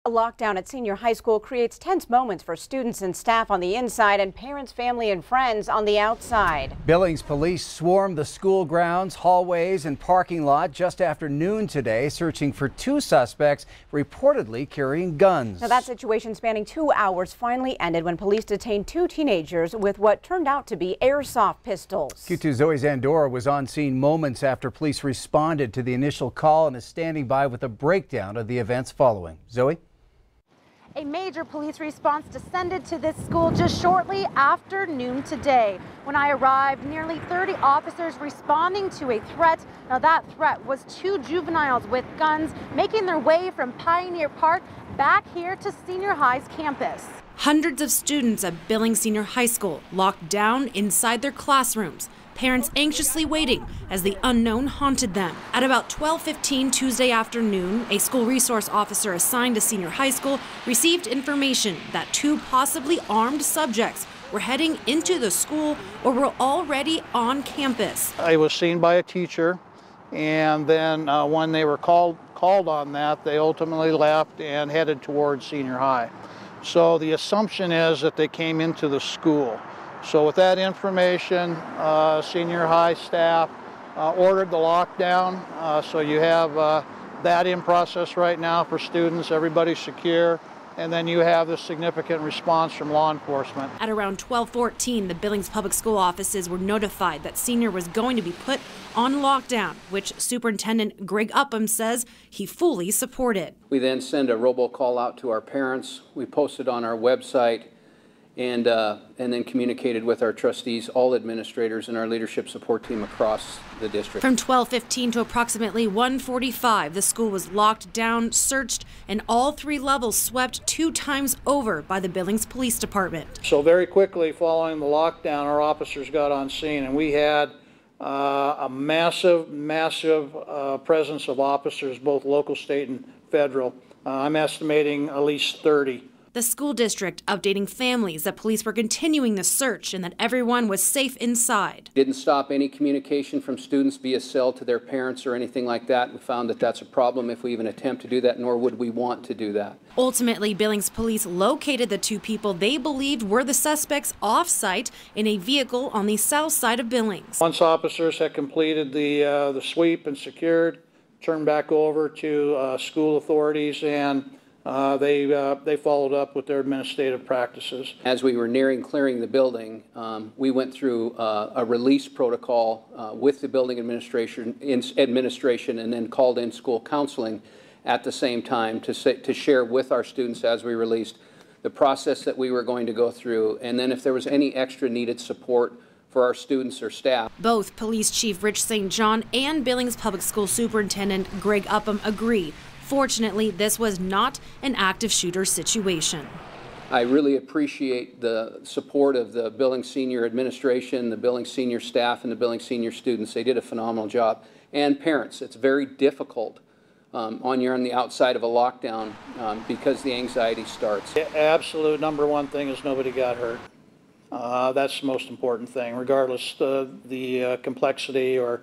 A lockdown at Senior High School creates tense moments for students and staff on the inside and parents, family, and friends on the outside. Billings police swarmed the school grounds, hallways, and parking lot just after noon today, searching for two suspects reportedly carrying guns. Now, that situation spanning 2 hours finally ended when police detained two teenagers with what turned out to be airsoft pistols. Q2's Zoe Zandora was on scene moments after police responded to the initial call and is standing by with a breakdown of the events following. Zoe? A major police response descended to this school just shortly after noon today. When I arrived, nearly 30 officers responding to a threat. Now, that threat was two juveniles with guns making their way from Pioneer Park back here to Senior High's campus. Hundreds of students at Billings Senior High School locked down inside their classrooms, parents anxiously waiting as the unknown haunted them. At about 12:15 Tuesday afternoon, a school resource officer assigned to Senior High School received information that two possibly armed subjects were heading into the school or were already on campus. I was seen by a teacher, and then when they were called on that, they ultimately left and headed towards Senior High. So the assumption is that they came into the school. So with that information, Senior High staff ordered the lockdown. So you have that in process right now for students, everybody's secure. And then you have the significant response from law enforcement. At around 12:14, the Billings Public School offices were notified that Senior was going to be put on lockdown, which Superintendent Greg Upham says he fully supported. We then send a robocall out to our parents. We posted on our website and then communicated with our trustees, all administrators, and our leadership support team across the district. From 12:15 to approximately 1:45, the school was locked down, searched, and all three levels swept 2 times over by the Billings Police Department. So very quickly following the lockdown, our officers got on scene, and we had a massive presence of officers, both local, state, and federal. I'm estimating at least 30. The school district updating families that police were continuing the search and that everyone was safe inside. Didn't stop any communication from students via cell to their parents or anything like that. We found that that's a problem if we even attempt to do that, nor would we want to do that. Ultimately, Billings police located the two people they believed were the suspects off-site in a vehicle on the south side of Billings. Once officers had completed the sweep and secured, turned back over to school authorities, and they followed up with their administrative practices. As we were nearing clearing the building, we went through a release protocol with the building administration and then called in school counseling at the same time to share with our students as we released the process that we were going to go through, and then if there was any extra needed support for our students or staff. Both Police Chief Rich St. John and Billings Public School Superintendent Greg Upham agree. Fortunately, this was not an active shooter situation. I really appreciate the support of the Billings Senior administration, the Billings Senior staff, and the Billings Senior students. They did a phenomenal job. And parents, it's very difficult you're on the outside of a lockdown because the anxiety starts. The absolute number one thing is nobody got hurt. That's the most important thing, regardless of the complexity or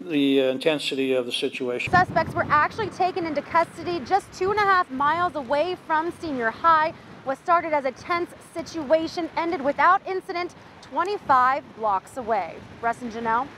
the intensity of the situation. Suspects were actually taken into custody just 2.5 miles away from Senior High. What started as a tense situation ended without incident 25 blocks away. Russ and Janelle.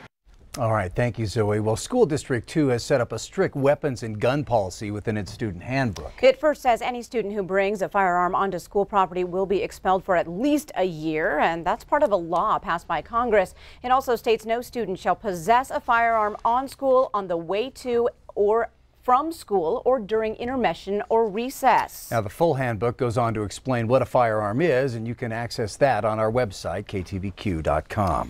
All right, thank you, Zoe. Well, School District 2 has set up a strict weapons and gun policy within its student handbook. It first says any student who brings a firearm onto school property will be expelled for at least a year, and that's part of a law passed by Congress. It also states no student shall possess a firearm on school, on the way to or from school, or during intermission or recess. Now, the full handbook goes on to explain what a firearm is, and you can access that on our website, ktvq.com.